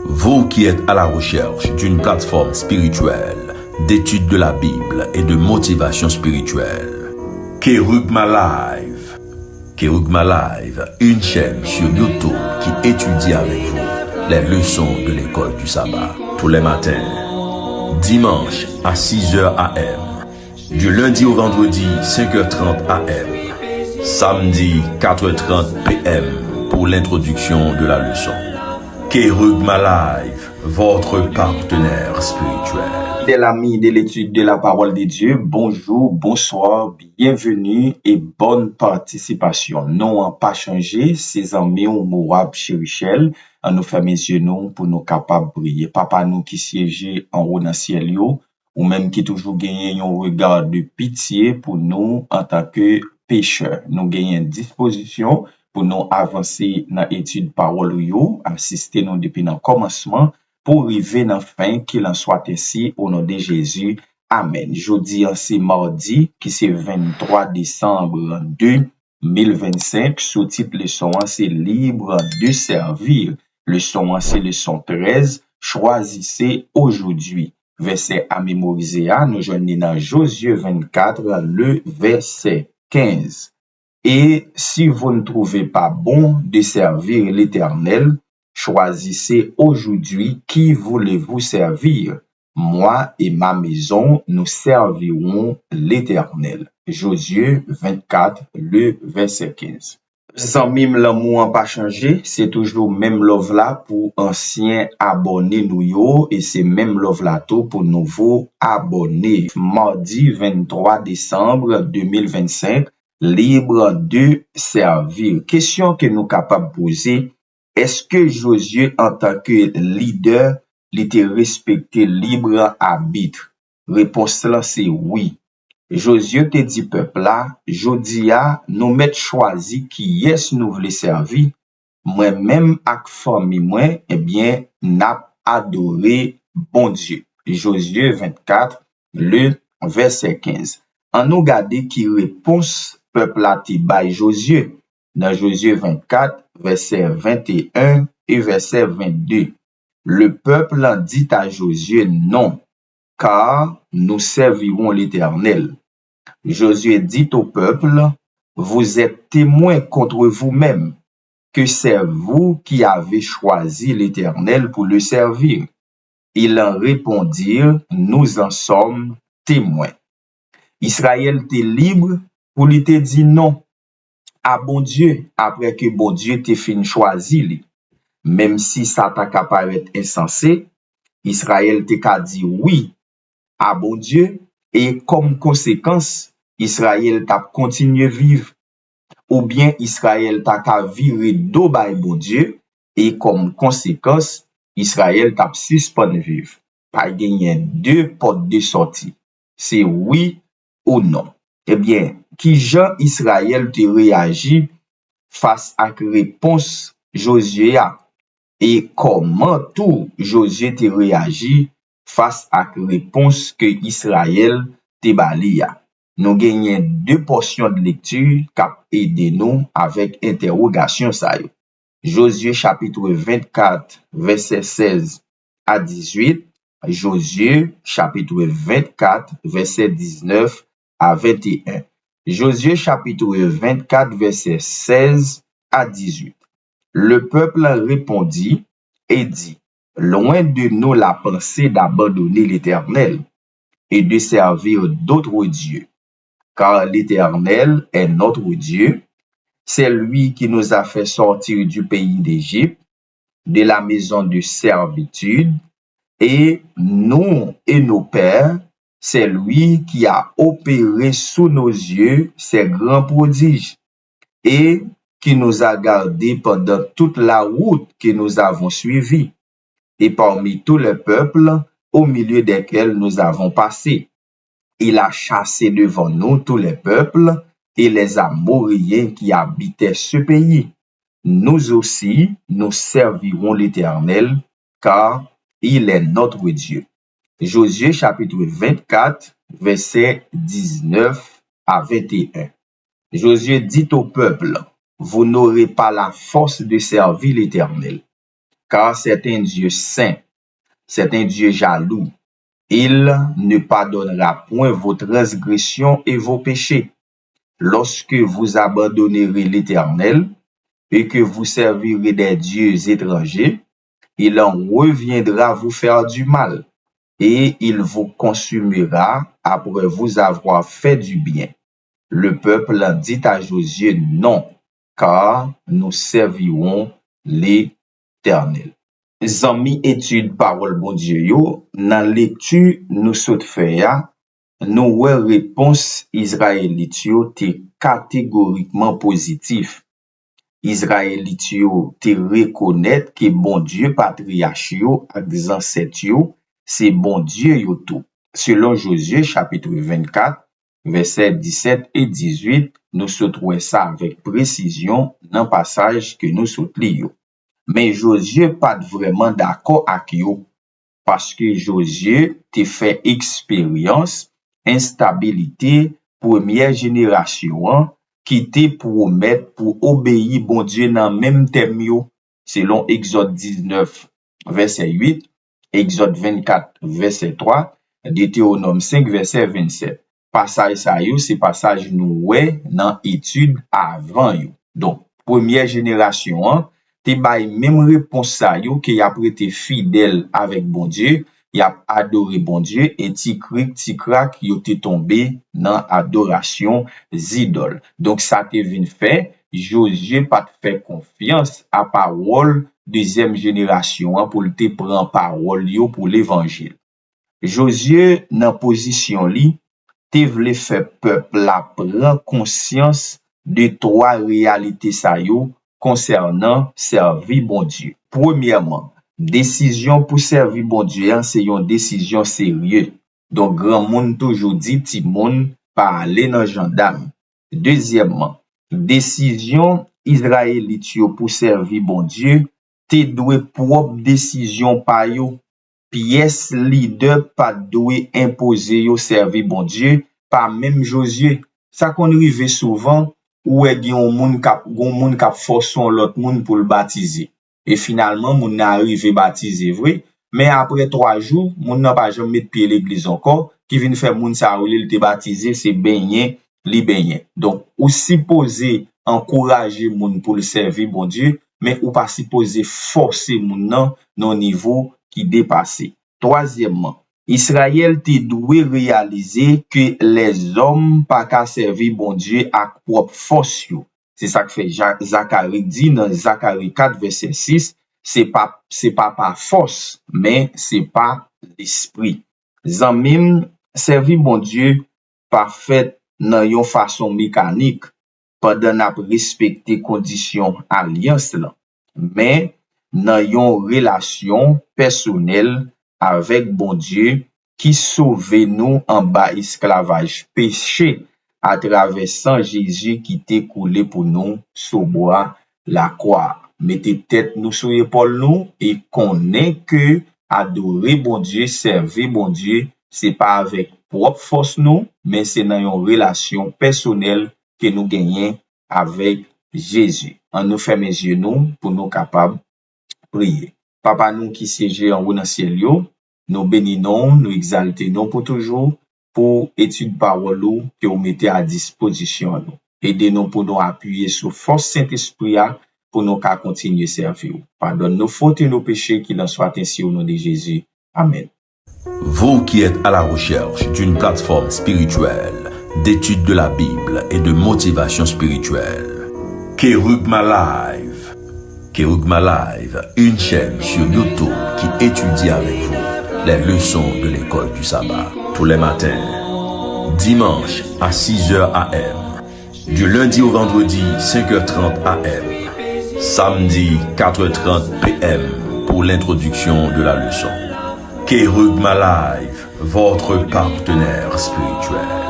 Vous qui êtes à la recherche d'une plateforme spirituelle, d'étude de la Bible et de motivation spirituelle, Kerugma Live. Kerugma Live, une chaîne sur YouTube qui étudie avec vous les leçons de l'école du sabbat tous les matins, dimanche à 6h AM, du lundi au vendredi 5h30 AM, samedi 4h30 PM pour l'introduction de la leçon. Kerugma Live, votre partenaire spirituel. Fidèles amis de l'étude de la parole de Dieu, bonjour, bonsoir, bienvenue et bonne participation. Non, en pas changé, ces amis ou mourab chérichel, en nous fait mes yeux nous pour nous capables de briller. Papa nous qui siégeait en haut dans le ciel yo, ou même qui toujours gagne un regard de pitié pour nous en tant que pécheurs. Nous gagnons une disposition pour nous avancer dans l'étude parole yo, assister nous depuis le commencement, pour arriver dans fin qu'il en soit ainsi au nom de Jésus. Amen. Jeudi, c'est mardi, qui c'est 23 décembre 2025. Sous-titre leçon, c'est libre de servir. Leçon, c'est leçon 13. Choisissez aujourd'hui. Verset à mémoriser, nous joignons dans Josué 24, le verset 15. Et si vous ne trouvez pas bon de servir l'Éternel, choisissez aujourd'hui qui voulez-vous servir. Moi et ma maison, nous servirons l'Éternel. Josué 24, le verset 15. Sans même l'amour n'a pas changé, c'est toujours même love là pour anciens abonnés nous yo, et c'est même love là tout pour nouveaux abonnés. Mardi 23 décembre 2025, libre de servir. Question que nous capables de poser, est-ce que Josué en tant que leader, il était respecté libre arbitre? Réponse là c'est oui. Josué te dit peuple là, jodi a nous met choisi qui est nous voulons servir. Moi même ak famille moi, eh bien, n'a adoré bon Dieu. Josué 24, le verset 15. En nous garder qui réponse peuple là ti bay Josué dans Josué 24, verset 21 et verset 22. Le peuple en dit à Josué non, car nous servirons l'Éternel. Josué dit au peuple, vous êtes témoins contre vous-même, que c'est vous qui avez choisi l'Éternel pour le servir. Ils en répondirent, nous en sommes témoins. Israël était libre pour lui te dire non à bon Dieu, après que bon Dieu te fin choisi lui. Même si ça t'a qu'à paraître insensé, Israël te qu'a dit oui à bon Dieu, et comme conséquence, Israël t'a continué vivre. Ou bien Israël t'a qu'à virer d'eau by bon Dieu, et comme conséquence, Israël t'a suspendu vivre. Pas gagné deux portes de sortie. C'est oui ou non. Eh bien, qui Jean Israël te réagit face à la réponse Josué a? Et comment tout Josué te réagit face à la réponse que Israël te bali a? Nous gagnons deux portions de lecture qui aident nous avec interrogation ça yo. Josué chapitre 24 verset 16 à 18, Josué chapitre 24 verset 19 à 21. Josué chapitre 24 verset 16 à 18. Le peuple répondit et dit, loin de nous la pensée d'abandonner l'Éternel et de servir d'autres dieux, car l'Éternel est notre Dieu, c'est lui qui nous a fait sortir du pays d'Égypte, de la maison de servitude, et nous et nos pères, c'est lui qui a opéré sous nos yeux ces grands prodiges, et qui nous a gardés pendant toute la route que nous avons suivie, et parmi tous les peuples au milieu desquels nous avons passé. Il a chassé devant nous tous les peuples et les Amoréens qui habitaient ce pays. Nous aussi, nous servirons l'Éternel, car il est notre Dieu. Josué chapitre 24, verset 19 à 21. Josué dit au peuple, vous n'aurez pas la force de servir l'Éternel, car c'est un Dieu saint, c'est un Dieu jaloux. Il ne pardonnera point vos transgressions et vos péchés. Lorsque vous abandonnerez l'Éternel et que vous servirez des dieux étrangers, il en reviendra vous faire du mal et il vous consumera après vous avoir fait du bien. Le peuple dit à Josué non, car nous servirons l'Éternel. Zami étude parole bon Dieu yo, nan lecture nous saute fait ya, nous wè réponse Israélite yo te catégoriquement positif. Israélite yo te reconnaître que bon Dieu patriarche yo ak ancêtres yo, c'est bon Dieu yo tout. Selon Josué chapitre 24, versets 17 et 18, nous se trouvons ça avec précision dans le passage que nous saute li yo. Mais Josué pas vraiment d'accord avec yo parce que Josué te fait expérience instabilité première génération qui te promet pour obéir bon Dieu dans même thème yo selon Exode 19 verset 8, Exode 24 verset 3, Deutéronome 5 verset 27. Passage ça yo c'est passage nous ouais dans étude avant yo. Donc première génération te bay même réponse ça yo que y a été fidèle avec bon Dieu, y a adoré bon Dieu et ti crack yo te tombé dans adoration idoles. Donc ça te vinn fait Josué pas fait confiance à parole deuxième génération pour te prendre parole yo pour l'évangile. Josué dans position li te vle fait peuple la prendre conscience de trois réalités ça yo concernant servir bon Dieu. Premièrement, décision pour servir bon Dieu, c'est une décision sérieuse. Donc, grand monde toujours dit, petit monde pas aller dans gendarme. Deuxièmement, décision israélite pour servir bon Dieu, te doué propre décision par yo. Pièce leader pas doué imposer yo servir bon Dieu, pas même Josué. Ça qu'on arrive souvent, ou est gen moun k'ap force l'autre moun pour le baptiser. Et finalement, moun n'a arrivé baptisé vrai, mais après 3 jours, moun n'a pas jamais mettre pied l'église encore, qui vient faire moun sa ou il te baptisé, c'est baigner, li baigner. Donc, ou supposé encourager moun pour le servir bon Dieu, mais ou pas supposé forcer moun non niveau qui dépassé. Troisièmement, Israël te doué réaliser que les hommes pas qu'à servir bon Dieu à propre force yo. C'est ça que fait Zacharie dit dans Zacharie 4 verset 6, c'est pas par force, mais c'est par l'esprit. Zanmim servir bon Dieu pas fait dans yon façon mécanique pendant n'a respecter conditions alliance là, mais dans yon relation personnelle avec bon Dieu qui sauve nous en bas esclavage péché à travers sang Jésus qui t'est coulé pour nous sur bois la croix. Mettez tête nous sur épaule nous et connaît que adorer bon Dieu, servir bon Dieu, c'est pas avec propre force nous, mais c'est dans une relation personnelle que nous gagnons avec Jésus. On nous ferme les yeux nous pour nous capables prier. Papa nous qui siège en haut dans ciel yo, nous bénissons, nous exaltons pour toujours pour étude parole que vous mettez à disposition nous. Aidez-nous pour nous appuyer sur force Saint-Esprit pour nous continuer à servir. Pardonne nos fautes et nos péchés, qu'il en soit ainsi au nom de Jésus. Amen. Vous qui êtes à la recherche d'une plateforme spirituelle, d'étude de la Bible et de motivation spirituelle, Kerugma Live. Kerugma Live, une chaîne sur YouTube qui étudie avec vous les leçons de l'école du sabbat tous les matins, dimanche à 6h AM, du lundi au vendredi 5h30 AM, samedi 4h30 PM pour l'introduction de la leçon. Kerugma Live, votre partenaire spirituel.